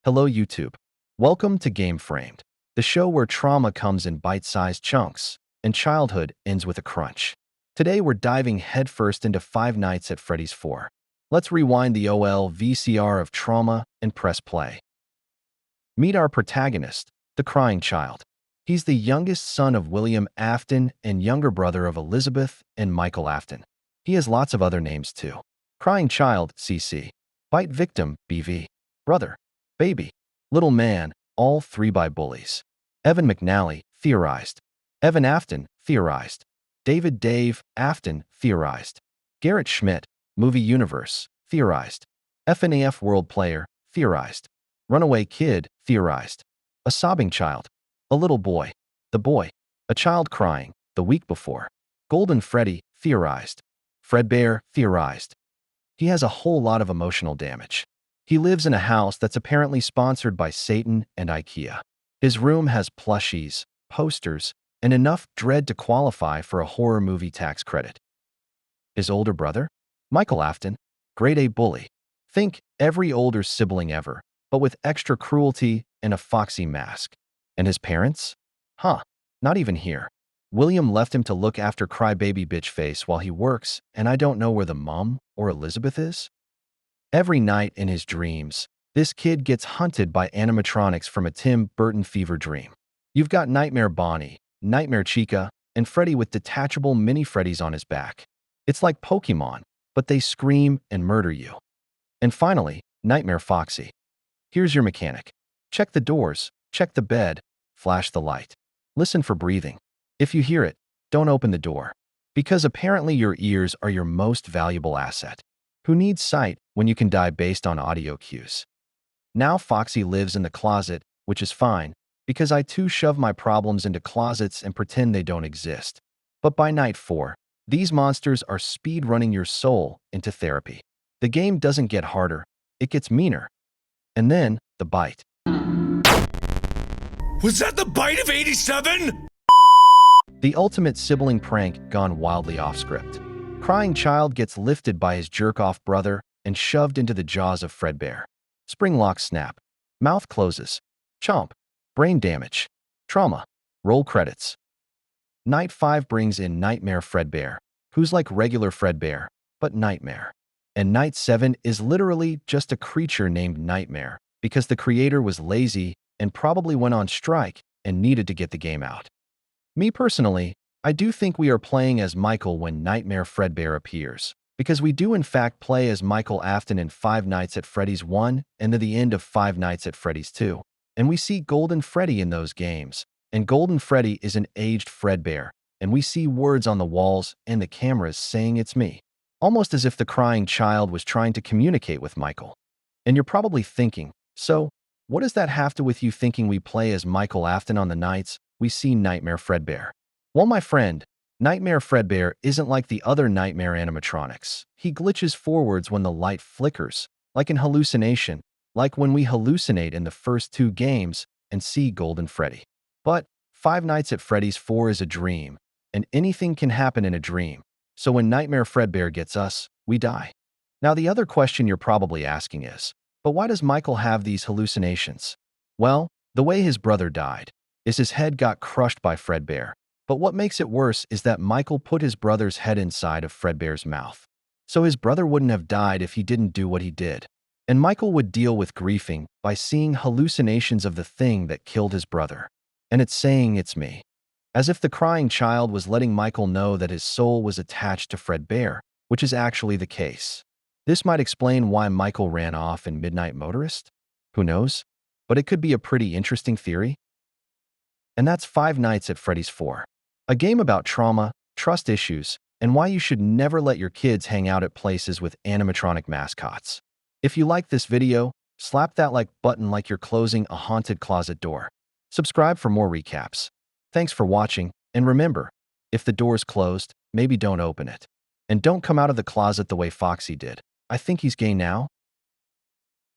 Hello YouTube. Welcome to Game Framed, the show where trauma comes in bite-sized chunks and childhood ends with a crunch. Today we're diving headfirst into Five Nights at Freddy's 4. Let's rewind the OL VCR of trauma and press play. Meet our protagonist, the crying child. He's the youngest son of William Afton and younger brother of Elizabeth and Michael Afton. He has lots of other names too. Crying child, CC. Bite victim, BV. Brother. Baby, little man, all three by bullies. Evan McNally, theorized. Evan Afton, theorized. David Dave Afton, theorized. Garrett Schmidt, movie universe, theorized. FNAF world player, theorized. Runaway kid, theorized. A sobbing child. A little boy. The boy. A child crying, the week before. Golden Freddy, theorized. Fredbear, theorized. He has a whole lot of emotional damage. He lives in a house that's apparently sponsored by Satan and IKEA. His room has plushies, posters, and enough dread to qualify for a horror movie tax credit. His older brother? Michael Afton, grade A bully. Think every older sibling ever, but with extra cruelty and a foxy mask. And his parents? Not even here. William left him to look after crybaby bitch face while he works, and I don't know where the mom or Elizabeth is. Every night in his dreams, this kid gets hunted by animatronics from a Tim Burton fever dream. You've got Nightmare Bonnie, Nightmare Chica, and Freddy with detachable mini Freddys on his back. It's like Pokemon, but they scream and murder you. And finally, Nightmare Foxy. Here's your mechanic. Check the doors, check the bed, flash the light. Listen for breathing. If you hear it, don't open the door. Because apparently your ears are your most valuable asset. Who needs sight when you can die based on audio cues? Now Foxy lives in the closet, which is fine, because I too shove my problems into closets and pretend they don't exist. But by night 4, these monsters are speed-running your soul into therapy. The game doesn't get harder, it gets meaner. And then, the bite. Was that the bite of 87? The ultimate sibling prank gone wildly off-script. Crying child gets lifted by his jerk-off brother and shoved into the jaws of Fredbear. Spring lock snap. Mouth closes. Chomp. Brain damage. Trauma. Roll credits. Night 5 brings in Nightmare Fredbear, who's like regular Fredbear, but Nightmare. And Night 7 is literally just a creature named Nightmare because the creator was lazy and probably went on strike and needed to get the game out. Me personally, I do think we are playing as Michael when Nightmare Fredbear appears, because we do in fact play as Michael Afton in Five Nights at Freddy's 1 and then the end of Five Nights at Freddy's 2. And we see Golden Freddy in those games, and Golden Freddy is an aged Fredbear, and we see words on the walls and the cameras saying it's me. Almost as if the crying child was trying to communicate with Michael. And you're probably thinking, so, what does that have to with you thinking we play as Michael Afton on the nights we see Nightmare Fredbear? Well, my friend, Nightmare Fredbear isn't like the other Nightmare animatronics. He glitches forwards when the light flickers, like an hallucination, like when we hallucinate in the first 2 games and see Golden Freddy. But Five Nights at Freddy's 4 is a dream, and anything can happen in a dream. So when Nightmare Fredbear gets us, we die. Now the other question you're probably asking is, but why does Michael have these hallucinations? Well, the way his brother died is his head got crushed by Fredbear. But what makes it worse is that Michael put his brother's head inside of Fredbear's mouth. So his brother wouldn't have died if he didn't do what he did. And Michael would deal with grieving by seeing hallucinations of the thing that killed his brother. And it's saying it's me. As if the crying child was letting Michael know that his soul was attached to Fredbear, which is actually the case. This might explain why Michael ran off in Midnight Motorist? Who knows? But it could be a pretty interesting theory. And that's Five Nights at Freddy's 4. A game about trauma, trust issues, and why you should never let your kids hang out at places with animatronic mascots. If you like this video, slap that like button like you're closing a haunted closet door. Subscribe for more recaps. Thanks for watching, and remember, if the door's closed, maybe don't open it. And don't come out of the closet the way Foxy did. I think he's gay now.